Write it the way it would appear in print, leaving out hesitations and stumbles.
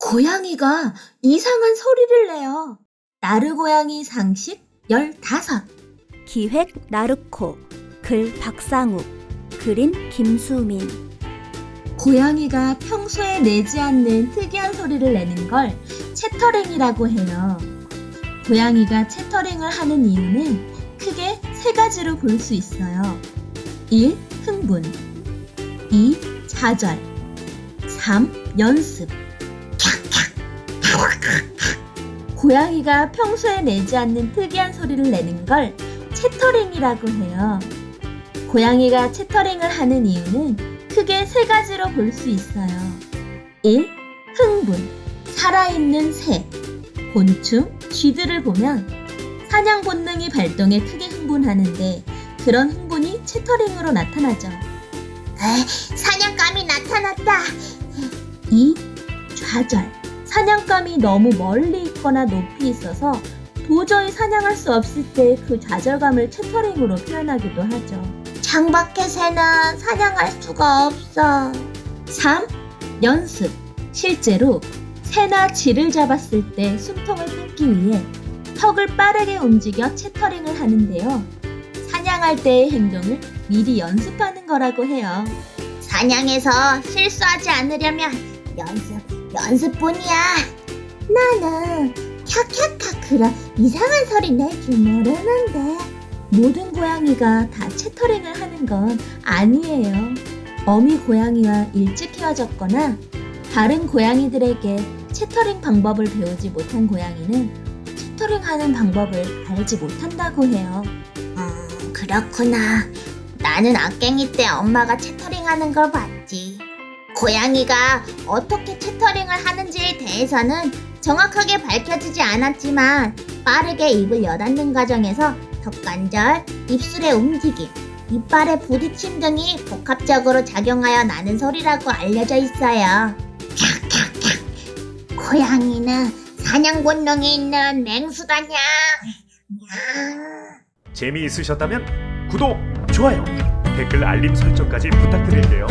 고양이가 이상한 소리를 내요. 나르고양이 상식 15. 기획 나루코, 글 박상욱, 그림 김수민. 고양이가 평소에 내지 않는 특이한 소리를 내는 걸 채터링이라고 해요. 고양이가 채터링을 하는 이유는 크게 세 가지로 볼 수 있어요. 1. 흥분 2. 좌절 3. 연습. 고양이가 평소에 내지 않는 특이한 소리를 내는 걸 채터링이라고 해요. 고양이가 채터링을 하는 이유는 크게 세 가지로 볼 수 있어요. 1. 흥분. 살아있는 새, 곤충, 쥐들을 보면 사냥 본능이 발동해 크게 흥분하는데 그런 흥분이 채터링으로 나타나죠. 사냥감이 나타났다. 2. 좌절. 사냥감이 너무 멀리 있거나 높이 있어서 도저히 사냥할 수 없을 때 그 좌절감을 채터링으로 표현하기도 하죠. 창밖의 새는 사냥할 수가 없어. 3. 연습. 실제로 새나 쥐를 잡았을 때 숨통을 끊기 위해 턱을 빠르게 움직여 채터링을 하는데요. 사냥할 때의 행동을 미리 연습하는 거라고 해요. 사냥에서 실수하지 않으려면 연습뿐이야. 나는 캬캬캬 그런 이상한 소리 낼 줄 모르는데. 모든 고양이가 다 채터링을 하는 건 아니에요. 어미 고양이와 일찍 헤어졌거나 다른 고양이들에게 채터링 방법을 배우지 못한 고양이는 채터링하는 방법을 알지 못한다고 해요. 그렇구나. 나는 악갱이 때 엄마가 채터링하는 걸 봤지. 고양이가 어떻게 채터링을 하는지에 대해서는 정확하게 밝혀지지 않았지만 빠르게 입을 여닫는 과정에서 턱관절, 입술의 움직임, 이빨의 부딪힘 등이 복합적으로 작용하여 나는 소리라고 알려져 있어요. 고양이는 사냥 본능이 있는 맹수다냐. 재미있으셨다면 구독, 좋아요, 댓글 알림 설정까지 부탁드릴게요.